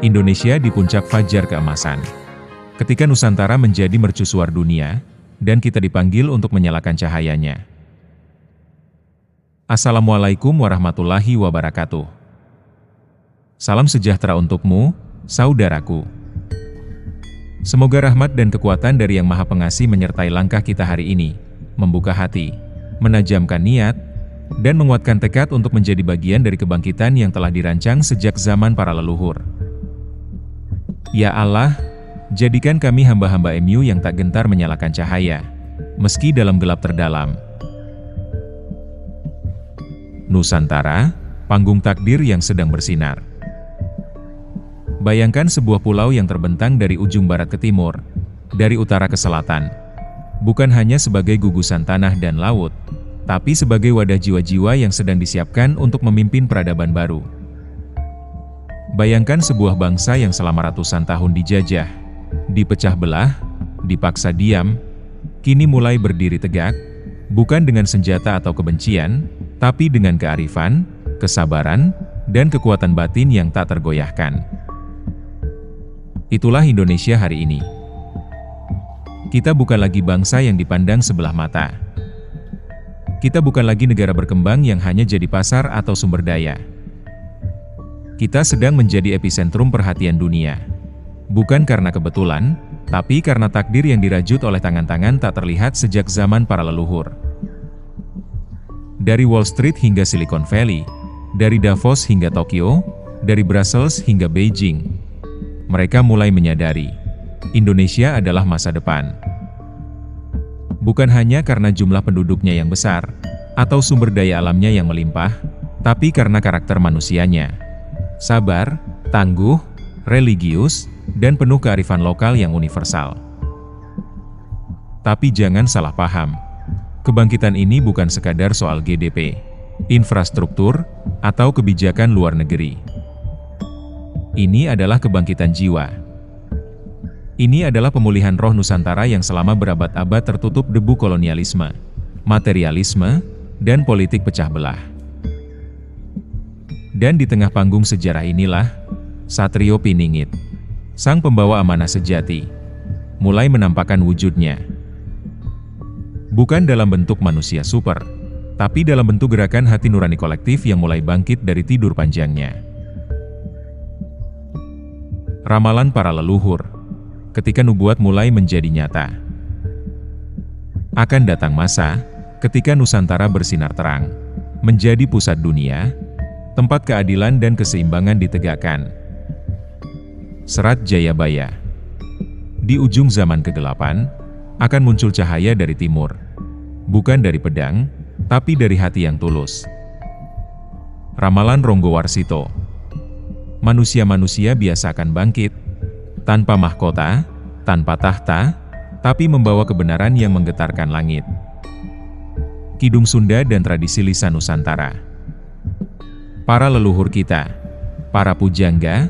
Indonesia di puncak fajar keemasan. Ketika Nusantara menjadi mercusuar dunia, dan kita dipanggil untuk menyalakan cahayanya. Assalamualaikum warahmatullahi wabarakatuh. Salam sejahtera untukmu, saudaraku. Semoga rahmat dan kekuatan dari Yang Maha Pengasih menyertai langkah kita hari ini, membuka hati, menajamkan niat, dan menguatkan tekad untuk menjadi bagian dari kebangkitan yang telah dirancang sejak zaman para leluhur. Ya Allah, jadikan kami hamba-hamba MU yang tak gentar menyalakan cahaya, meski dalam gelap terdalam. Nusantara, panggung takdir yang sedang bersinar. Bayangkan sebuah pulau yang terbentang dari ujung barat ke timur, dari utara ke selatan. Bukan hanya sebagai gugusan tanah dan laut, tapi sebagai wadah jiwa-jiwa yang sedang disiapkan untuk memimpin peradaban baru. Bayangkan sebuah bangsa yang selama ratusan tahun dijajah, dipecah belah, dipaksa diam, kini mulai berdiri tegak, bukan dengan senjata atau kebencian, tapi dengan kearifan, kesabaran, dan kekuatan batin yang tak tergoyahkan. Itulah Indonesia hari ini. Kita bukan lagi bangsa yang dipandang sebelah mata. Kita bukan lagi negara berkembang yang hanya jadi pasar atau sumber daya. Kita sedang menjadi epicentrum perhatian dunia. Bukan karena kebetulan, tapi karena takdir yang dirajut oleh tangan-tangan tak terlihat sejak zaman para leluhur. Dari Wall Street hingga Silicon Valley, dari Davos hingga Tokyo, dari Brussels hingga Beijing, mereka mulai menyadari, Indonesia adalah masa depan. Bukan hanya karena jumlah penduduknya yang besar, atau sumber daya alamnya yang melimpah, tapi karena karakter manusianya. Sabar, tangguh, religius, dan penuh kearifan lokal yang universal. Tapi jangan salah paham, kebangkitan ini bukan sekadar soal GDP, infrastruktur, atau kebijakan luar negeri. Ini adalah kebangkitan jiwa. Ini adalah pemulihan roh Nusantara yang selama berabad-abad tertutup debu kolonialisme, materialisme, dan politik pecah belah. Dan di tengah panggung sejarah inilah, Satrio Piningit, sang pembawa amanah sejati, mulai menampakkan wujudnya. Bukan dalam bentuk manusia super, tapi dalam bentuk gerakan hati nurani kolektif yang mulai bangkit dari tidur panjangnya. Ramalan para leluhur, ketika nubuat mulai menjadi nyata. Akan datang masa, ketika Nusantara bersinar terang, menjadi pusat dunia, tempat keadilan dan keseimbangan ditegakkan. Serat Jayabaya. Di ujung zaman kegelapan, akan muncul cahaya dari timur. Bukan dari pedang, tapi dari hati yang tulus. Ramalan Ronggo Warsito. Manusia-manusia biasa akan bangkit, tanpa mahkota, tanpa tahta, tapi membawa kebenaran yang menggetarkan langit. Kidung Sunda dan tradisi lisan Nusantara. Para leluhur kita, para pujangga,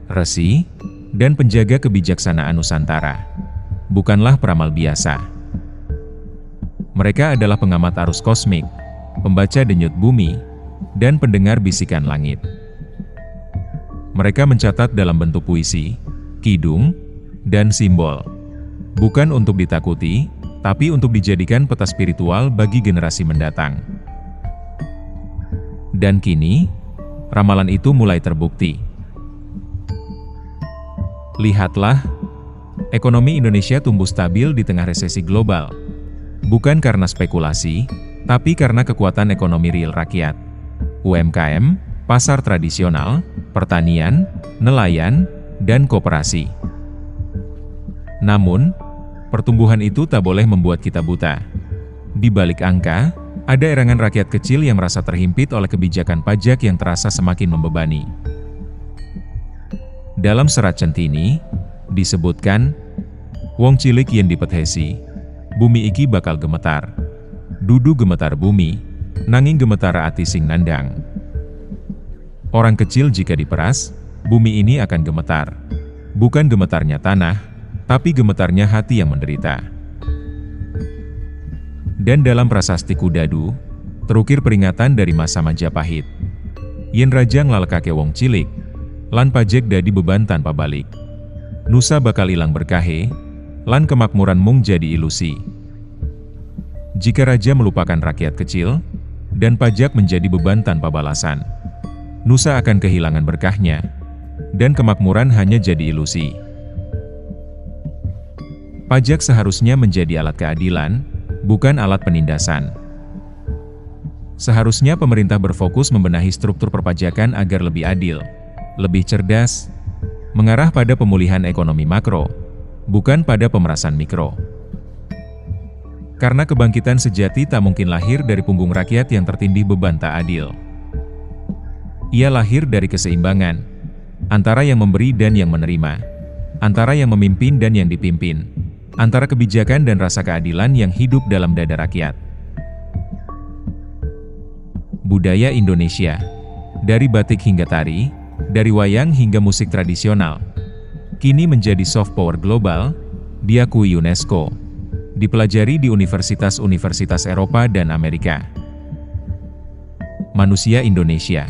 resi, dan penjaga kebijaksanaan Nusantara, bukanlah peramal biasa. Mereka adalah pengamat arus kosmik, pembaca denyut bumi, dan pendengar bisikan langit. Mereka mencatat dalam bentuk puisi, kidung, dan simbol. Bukan untuk ditakuti, tapi untuk dijadikan peta spiritual bagi generasi mendatang. Dan kini, ramalan itu mulai terbukti. Lihatlah, ekonomi Indonesia tumbuh stabil di tengah resesi global. Bukan karena spekulasi, tapi karena kekuatan ekonomi real rakyat. UMKM, pasar tradisional, pertanian, nelayan, dan koperasi. Namun, pertumbuhan itu tak boleh membuat kita buta. Di balik angka, ada erangan rakyat kecil yang merasa terhimpit oleh kebijakan pajak yang terasa semakin membebani. Dalam serat Centini, disebutkan, Wong cilik yen dipethesi, bumi iki bakal gemetar. Dudu gemetar bumi, nanging gemetar ati sing nandang. Orang kecil jika diperas, bumi ini akan gemetar. Bukan gemetarnya tanah, tapi gemetarnya hati yang menderita. Dan dalam prasasti Kudadu, terukir peringatan dari masa Majapahit. Yen raja nglalekake wong cilik, lan pajak dadi beban tanpa balik. Nusa bakal ilang berkahe, lan kemakmuran mung jadi ilusi. Jika raja melupakan rakyat kecil, dan pajak menjadi beban tanpa balasan, Nusa akan kehilangan berkahnya, dan kemakmuran hanya jadi ilusi. Pajak seharusnya menjadi alat keadilan, bukan alat penindasan. Seharusnya pemerintah berfokus membenahi struktur perpajakan agar lebih adil, lebih cerdas, mengarah pada pemulihan ekonomi makro, bukan pada pemerasan mikro. Karena kebangkitan sejati tak mungkin lahir dari punggung rakyat yang tertindih beban tak adil. Ia lahir dari keseimbangan, antara yang memberi dan yang menerima, antara yang memimpin dan yang dipimpin, antara kebijakan dan rasa keadilan yang hidup dalam dada rakyat. Budaya Indonesia, dari batik hingga tari, dari wayang hingga musik tradisional, kini menjadi soft power global, diakui UNESCO, dipelajari di universitas-universitas Eropa dan Amerika. Manusia Indonesia,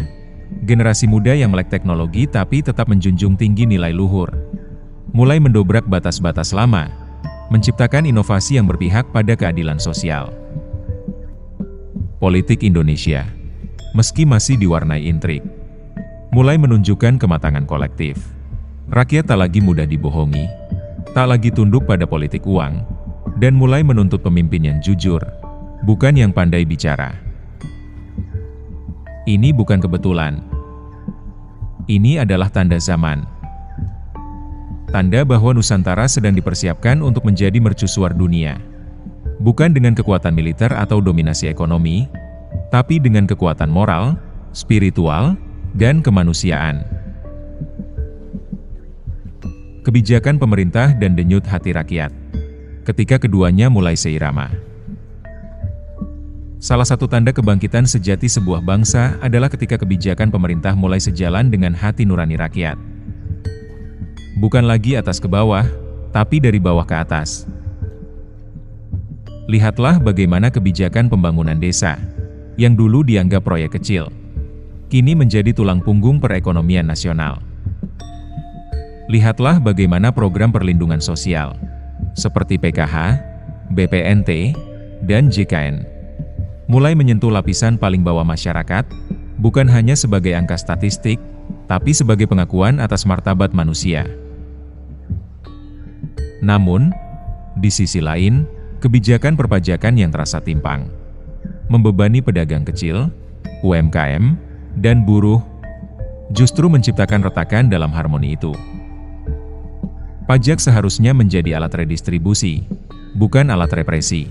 generasi muda yang melek teknologi tapi tetap menjunjung tinggi nilai luhur, mulai mendobrak batas-batas lama, menciptakan inovasi yang berpihak pada keadilan sosial. Politik Indonesia, meski masih diwarnai intrik, mulai menunjukkan kematangan kolektif. Rakyat tak lagi mudah dibohongi, tak lagi tunduk pada politik uang, dan mulai menuntut pemimpin yang jujur, bukan yang pandai bicara. Ini bukan kebetulan. Ini adalah tanda zaman. Tanda bahwa Nusantara sedang dipersiapkan untuk menjadi mercusuar dunia. Bukan dengan kekuatan militer atau dominasi ekonomi, tapi dengan kekuatan moral, spiritual, dan kemanusiaan. Kebijakan pemerintah dan denyut hati rakyat. Ketika keduanya mulai seirama. Salah satu tanda kebangkitan sejati sebuah bangsa adalah ketika kebijakan pemerintah mulai sejalan dengan hati nurani rakyat. Bukan lagi atas ke bawah, tapi dari bawah ke atas. Lihatlah bagaimana kebijakan pembangunan desa, yang dulu dianggap proyek kecil, kini menjadi tulang punggung perekonomian nasional. Lihatlah bagaimana program perlindungan sosial, seperti PKH, BPNT, dan JKN, mulai menyentuh lapisan paling bawah masyarakat, bukan hanya sebagai angka statistik, tapi sebagai pengakuan atas martabat manusia. Namun, di sisi lain, kebijakan perpajakan yang terasa timpang, membebani pedagang kecil, UMKM, dan buruh, justru menciptakan retakan dalam harmoni itu. Pajak seharusnya menjadi alat redistribusi, bukan alat represi.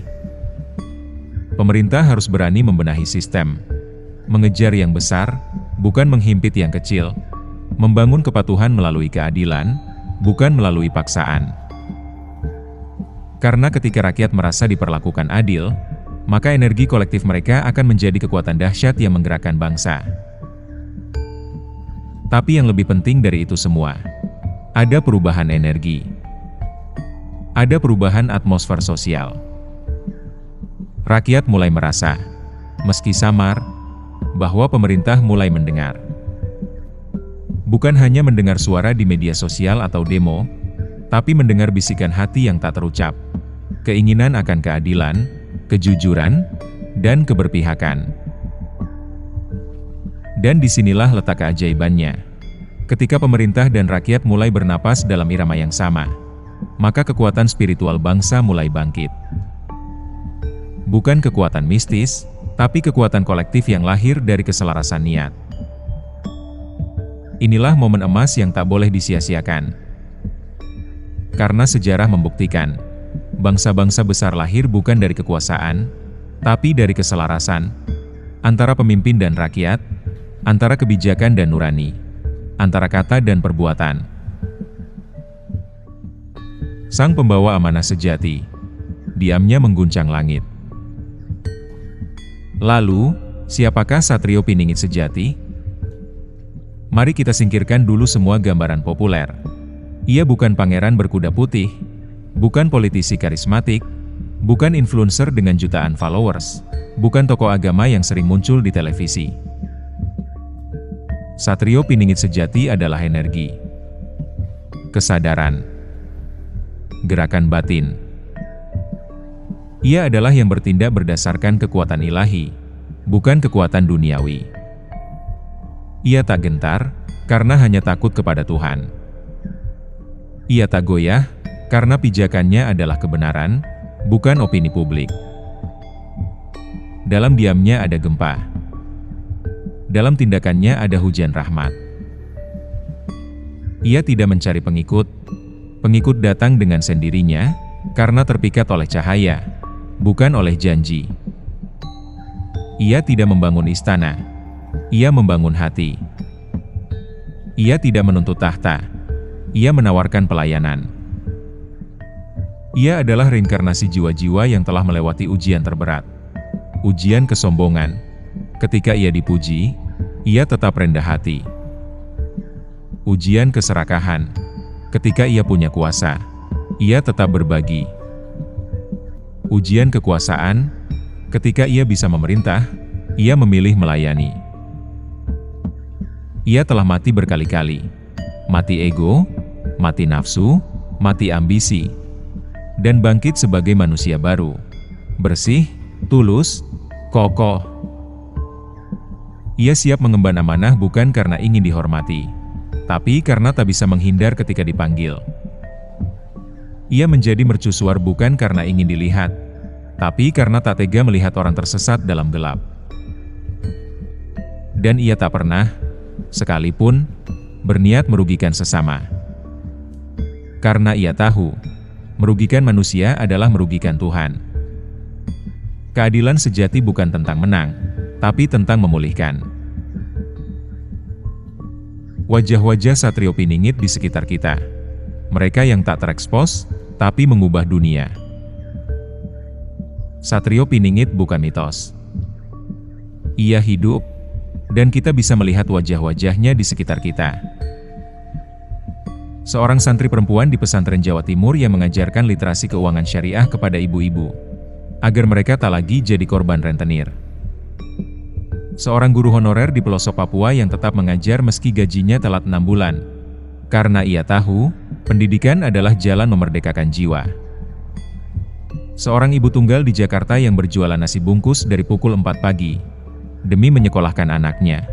Pemerintah harus berani membenahi sistem, mengejar yang besar, bukan menghimpit yang kecil, membangun kepatuhan melalui keadilan, bukan melalui paksaan. Karena ketika rakyat merasa diperlakukan adil, maka energi kolektif mereka akan menjadi kekuatan dahsyat yang menggerakkan bangsa. Tapi yang lebih penting dari itu semua, ada perubahan energi. Ada perubahan atmosfer sosial. Rakyat mulai merasa, meski samar, bahwa pemerintah mulai mendengar. Bukan hanya mendengar suara di media sosial atau demo, tapi mendengar bisikan hati yang tak terucap, keinginan akan keadilan, kejujuran, dan keberpihakan. Dan disinilah letak keajaibannya. Ketika pemerintah dan rakyat mulai bernapas dalam irama yang sama, maka kekuatan spiritual bangsa mulai bangkit. Bukan kekuatan mistis, tapi kekuatan kolektif yang lahir dari keselarasan niat. Inilah momen emas yang tak boleh disia-siakan. Karena sejarah membuktikan, bangsa-bangsa besar lahir bukan dari kekuasaan, tapi dari keselarasan, antara pemimpin dan rakyat, antara kebijakan dan nurani, antara kata dan perbuatan. Sang pembawa amanah sejati, diamnya mengguncang langit. Lalu, siapakah Satrio Piningit sejati? Mari kita singkirkan dulu semua gambaran populer. Ia bukan pangeran berkuda putih, bukan politisi karismatik, bukan influencer dengan jutaan followers, bukan tokoh agama yang sering muncul di televisi. Satrio Piningit sejati adalah energi, kesadaran, gerakan batin. Ia adalah yang bertindak berdasarkan kekuatan ilahi, bukan kekuatan duniawi. Ia tak gentar, karena hanya takut kepada Tuhan. Ia tak goyah, karena pijakannya adalah kebenaran, bukan opini publik. Dalam diamnya ada gempa. Dalam tindakannya ada hujan rahmat. Ia tidak mencari pengikut. Pengikut datang dengan sendirinya, karena terpikat oleh cahaya, bukan oleh janji. Ia tidak membangun istana. Ia membangun hati. Ia tidak menuntut tahta. Ia menawarkan pelayanan. Ia adalah reinkarnasi jiwa-jiwa yang telah melewati ujian terberat. Ujian kesombongan. Ketika ia dipuji, ia tetap rendah hati. Ujian keserakahan. Ketika ia punya kuasa, ia tetap berbagi. Ujian kekuasaan. Ketika ia bisa memerintah, ia memilih melayani. Ia telah mati berkali-kali. Mati ego, mati nafsu, mati ambisi, dan bangkit sebagai manusia baru. Bersih, tulus, kokoh. Ia siap mengemban amanah bukan karena ingin dihormati, tapi karena tak bisa menghindar ketika dipanggil. Ia menjadi mercusuar bukan karena ingin dilihat, tapi karena tak tega melihat orang tersesat dalam gelap. Dan ia tak pernah, sekalipun, berniat merugikan sesama. Karena ia tahu, merugikan manusia adalah merugikan Tuhan. Keadilan sejati bukan tentang menang, tapi tentang memulihkan. Wajah-wajah Satrio Piningit di sekitar kita. Mereka yang tak terekspos, tapi mengubah dunia. Satrio Piningit bukan mitos. Ia hidup, dan kita bisa melihat wajah-wajahnya di sekitar kita. Seorang santri perempuan di pesantren Jawa Timur yang mengajarkan literasi keuangan syariah kepada ibu-ibu, agar mereka tak lagi jadi korban rentenir. Seorang guru honorer di pelosok Papua yang tetap mengajar meski gajinya telat 6 bulan. Karena ia tahu, pendidikan adalah jalan memerdekakan jiwa. Seorang ibu tunggal di Jakarta yang berjualan nasi bungkus dari pukul 4 pagi, demi menyekolahkan anaknya.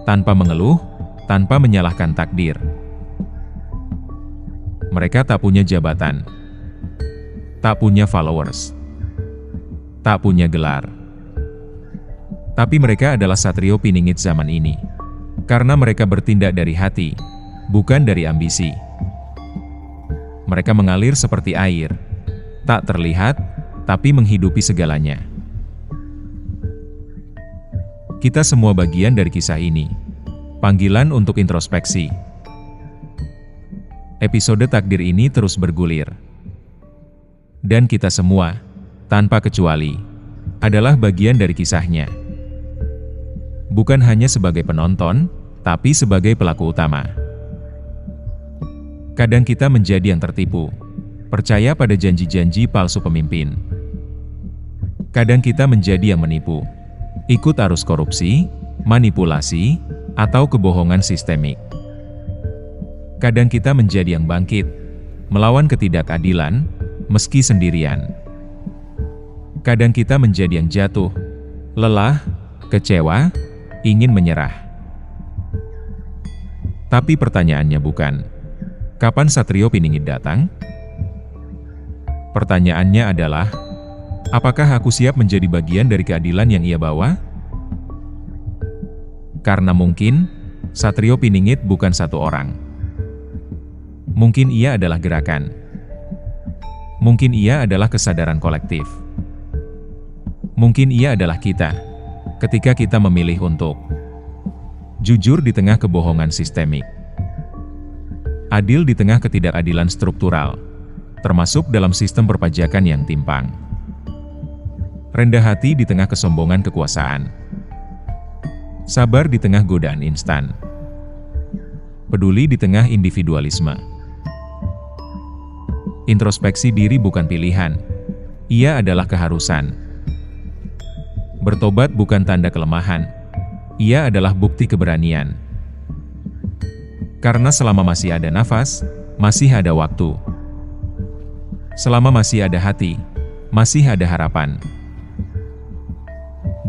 Tanpa mengeluh, tanpa menyalahkan takdir. Mereka tak punya jabatan, tak punya followers, tak punya gelar. Tapi mereka adalah Satrio Piningit zaman ini. Karena mereka bertindak dari hati, bukan dari ambisi. Mereka mengalir seperti air, tak terlihat, tapi menghidupi segalanya. Kita semua bagian dari kisah ini. Panggilan untuk introspeksi. Episode takdir ini terus bergulir. Dan kita semua, tanpa kecuali, adalah bagian dari kisahnya. Bukan hanya sebagai penonton, tapi sebagai pelaku utama. Kadang kita menjadi yang tertipu, percaya pada janji-janji palsu pemimpin. Kadang kita menjadi yang menipu, ikut arus korupsi, manipulasi, atau kebohongan sistemik. Kadang kita menjadi yang bangkit, melawan ketidakadilan, meski sendirian. Kadang kita menjadi yang jatuh, lelah, kecewa, ingin menyerah. Tapi pertanyaannya bukan, kapan Satrio Piningit datang? Pertanyaannya adalah, apakah aku siap menjadi bagian dari keadilan yang ia bawa? Karena mungkin, Satrio Piningit bukan satu orang. Mungkin ia adalah gerakan. Mungkin ia adalah kesadaran kolektif. Mungkin ia adalah kita, ketika kita memilih untuk jujur di tengah kebohongan sistemik, adil di tengah ketidakadilan struktural, termasuk dalam sistem perpajakan yang timpang, rendah hati di tengah kesombongan kekuasaan, sabar di tengah godaan instan, peduli di tengah individualisme. Introspeksi diri bukan pilihan, ia adalah keharusan. Bertobat bukan tanda kelemahan, ia adalah bukti keberanian. Karena selama masih ada nafas, masih ada waktu. Selama masih ada hati, masih ada harapan.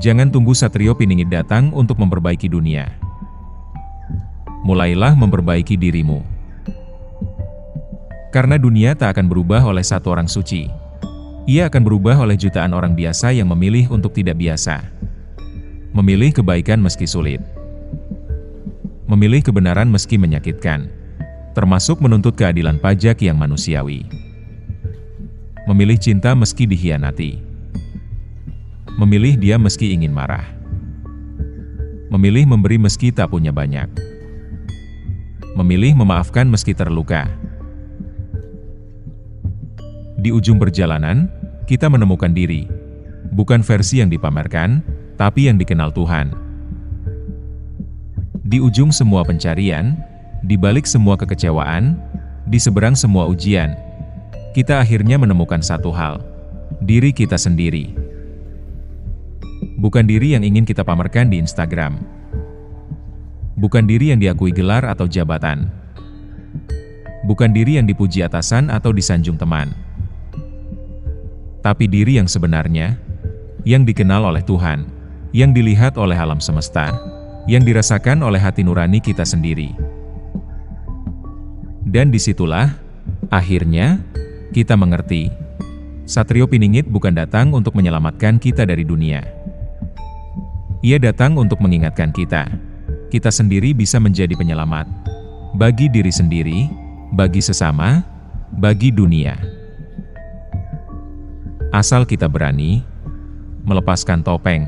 Jangan tunggu Satrio Piningit datang untuk memperbaiki dunia. Mulailah memperbaiki dirimu. Karena dunia tak akan berubah oleh satu orang suci. Ia akan berubah oleh jutaan orang biasa yang memilih untuk tidak biasa. Memilih kebaikan meski sulit. Memilih kebenaran meski menyakitkan. Termasuk menuntut keadilan pajak yang manusiawi. Memilih cinta meski dikhianati. Memilih diam meski ingin marah. Memilih memberi meski tak punya banyak. Memilih memaafkan meski terluka. Di ujung perjalanan, kita menemukan diri. Bukan versi yang dipamerkan, tapi yang dikenal Tuhan. Di ujung semua pencarian, di balik semua kekecewaan, di seberang semua ujian, kita akhirnya menemukan satu hal, diri kita sendiri. Bukan diri yang ingin kita pamerkan di Instagram. Bukan diri yang diakui gelar atau jabatan. Bukan diri yang dipuji atasan atau disanjung teman. Tapi diri yang sebenarnya, yang dikenal oleh Tuhan, yang dilihat oleh alam semesta, yang dirasakan oleh hati nurani kita sendiri. Dan disitulah, akhirnya, kita mengerti, Satrio Piningit bukan datang untuk menyelamatkan kita dari dunia. Ia datang untuk mengingatkan kita sendiri bisa menjadi penyelamat, bagi diri sendiri, bagi sesama, bagi dunia. Asal kita berani, melepaskan topeng,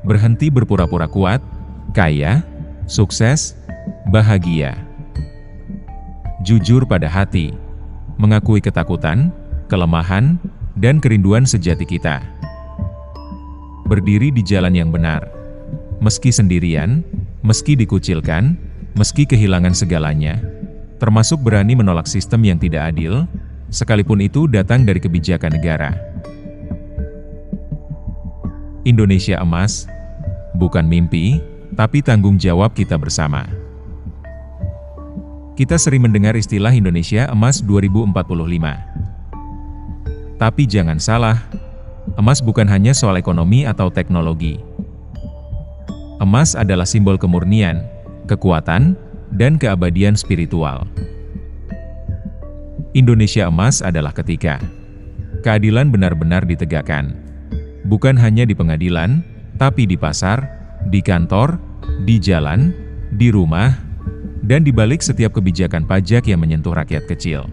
berhenti berpura-pura kuat, kaya, sukses, bahagia. Jujur pada hati, mengakui ketakutan, kelemahan, dan kerinduan sejati kita. Berdiri di jalan yang benar, meski sendirian, meski dikucilkan, meski kehilangan segalanya, termasuk berani menolak sistem yang tidak adil, sekalipun itu datang dari kebijakan negara. Indonesia emas, bukan mimpi, tapi tanggung jawab kita bersama. Kita sering mendengar istilah Indonesia emas 2045. Tapi jangan salah, emas bukan hanya soal ekonomi atau teknologi. Emas adalah simbol kemurnian, kekuatan, dan keabadian spiritual. Indonesia emas adalah ketika keadilan benar-benar ditegakkan. Bukan hanya di pengadilan, tapi di pasar, di kantor, di jalan, di rumah, dan di balik setiap kebijakan pajak yang menyentuh rakyat kecil.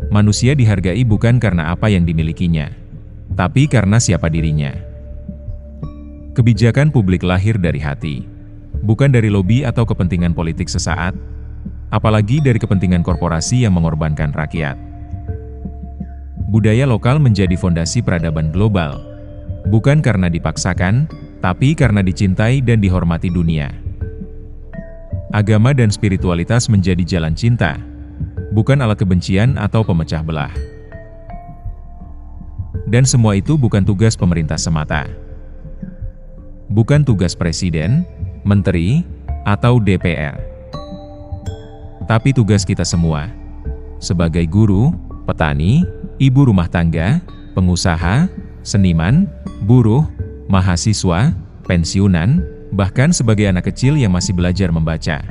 Manusia dihargai bukan karena apa yang dimilikinya, tapi karena siapa dirinya. Kebijakan publik lahir dari hati, bukan dari lobi atau kepentingan politik sesaat, apalagi dari kepentingan korporasi yang mengorbankan rakyat. Budaya lokal menjadi fondasi peradaban global, bukan karena dipaksakan, tapi karena dicintai dan dihormati dunia. Agama dan spiritualitas menjadi jalan cinta, bukan alat kebencian atau pemecah belah. Dan semua itu bukan tugas pemerintah semata. Bukan tugas presiden, menteri, atau DPR. Tapi tugas kita semua, sebagai guru, petani, ibu rumah tangga, pengusaha, seniman, buruh, mahasiswa, pensiunan, bahkan sebagai anak kecil yang masih belajar membaca.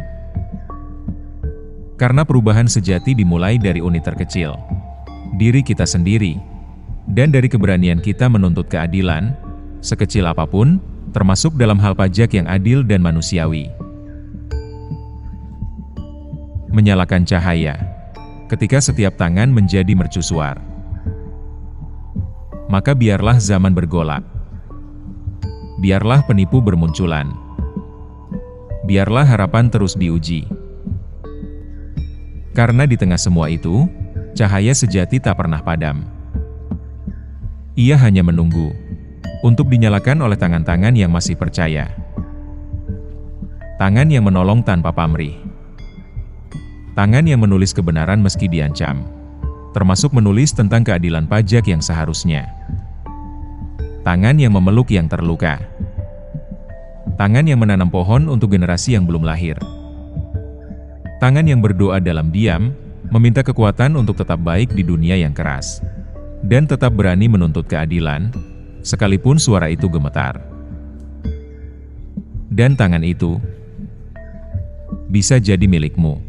Karena perubahan sejati dimulai dari unit terkecil, diri kita sendiri, dan dari keberanian kita menuntut keadilan, sekecil apapun, termasuk dalam hal pajak yang adil dan manusiawi. Menyalakan cahaya, ketika setiap tangan menjadi mercusuar. Maka biarlah zaman bergolak. Biarlah penipu bermunculan. Biarlah harapan terus diuji. Karena di tengah semua itu, cahaya sejati tak pernah padam. Ia hanya menunggu untuk dinyalakan oleh tangan-tangan yang masih percaya. Tangan yang menolong tanpa pamrih. Tangan yang menulis kebenaran meski diancam. Termasuk menulis tentang keadilan pajak yang seharusnya. Tangan yang memeluk yang terluka. Tangan yang menanam pohon untuk generasi yang belum lahir. Tangan yang berdoa dalam diam, meminta kekuatan untuk tetap baik di dunia yang keras. Dan tetap berani menuntut keadilan, sekalipun suara itu gemetar. Dan tangan itu bisa jadi milikmu.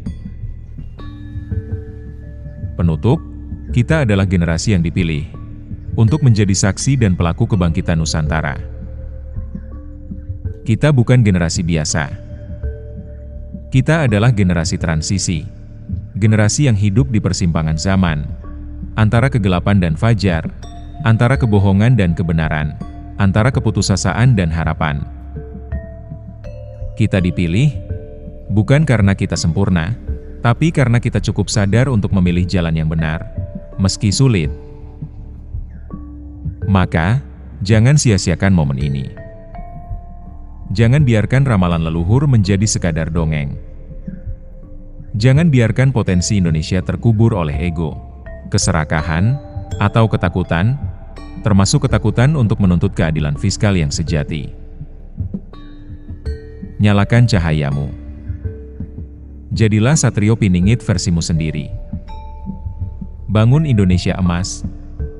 Penutup, kita adalah generasi yang dipilih untuk menjadi saksi dan pelaku kebangkitan Nusantara. Kita bukan generasi biasa. Kita adalah generasi transisi, generasi yang hidup di persimpangan zaman, antara kegelapan dan fajar, antara kebohongan dan kebenaran, antara keputusasaan dan harapan. Kita dipilih bukan karena kita sempurna, tapi karena kita cukup sadar untuk memilih jalan yang benar, meski sulit. Maka, jangan sia-siakan momen ini. Jangan biarkan ramalan leluhur menjadi sekadar dongeng. Jangan biarkan potensi Indonesia terkubur oleh ego, keserakahan, atau ketakutan, termasuk ketakutan untuk menuntut keadilan fiskal yang sejati. Nyalakan cahayamu. Jadilah Satrio Piningit versimu sendiri. Bangun Indonesia emas,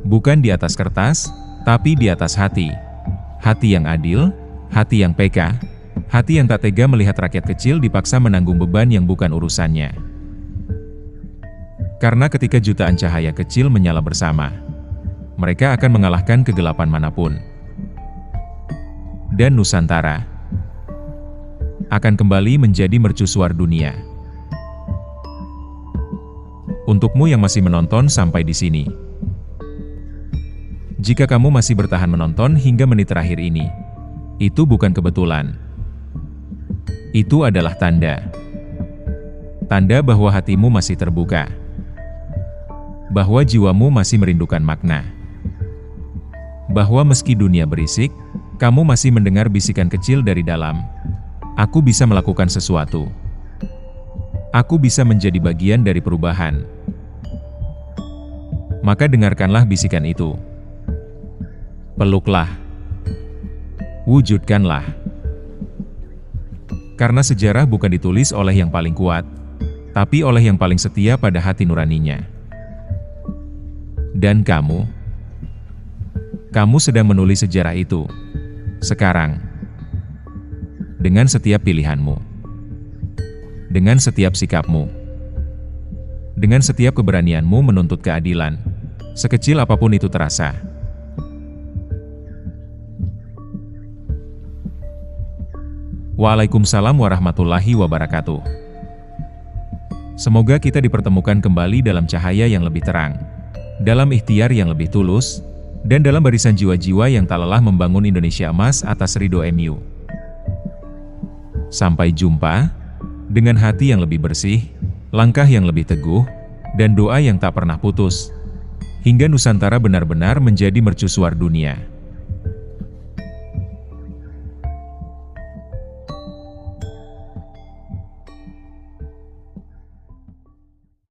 bukan di atas kertas, tapi di atas hati. Hati yang adil, hati yang peka, hati yang tak tega melihat rakyat kecil dipaksa menanggung beban yang bukan urusannya. Karena ketika jutaan cahaya kecil menyala bersama, mereka akan mengalahkan kegelapan manapun. Dan Nusantara akan kembali menjadi mercusuar dunia. Untukmu yang masih menonton sampai di sini, jika kamu masih bertahan menonton hingga menit terakhir ini, itu bukan kebetulan. Itu adalah tanda. Tanda bahwa hatimu masih terbuka. Bahwa jiwamu masih merindukan makna. Bahwa meski dunia berisik, kamu masih mendengar bisikan kecil dari dalam. Aku bisa melakukan sesuatu. Aku bisa menjadi bagian dari perubahan. Maka dengarkanlah bisikan itu. Peluklah. Wujudkanlah. Karena sejarah bukan ditulis oleh yang paling kuat, tapi oleh yang paling setia pada hati nuraninya. Dan kamu sedang menulis sejarah itu, sekarang. Dengan setiap pilihanmu. Dengan setiap sikapmu. Dengan setiap keberanianmu menuntut keadilan, sekecil apapun itu terasa. Waalaikumsalam warahmatullahi wabarakatuh. Semoga kita dipertemukan kembali dalam cahaya yang lebih terang, dalam ikhtiar yang lebih tulus, dan dalam barisan jiwa-jiwa yang tak lelah membangun Indonesia emas atas ridho MU. Sampai jumpa, dengan hati yang lebih bersih, langkah yang lebih teguh, dan doa yang tak pernah putus, hingga Nusantara benar-benar menjadi mercusuar dunia.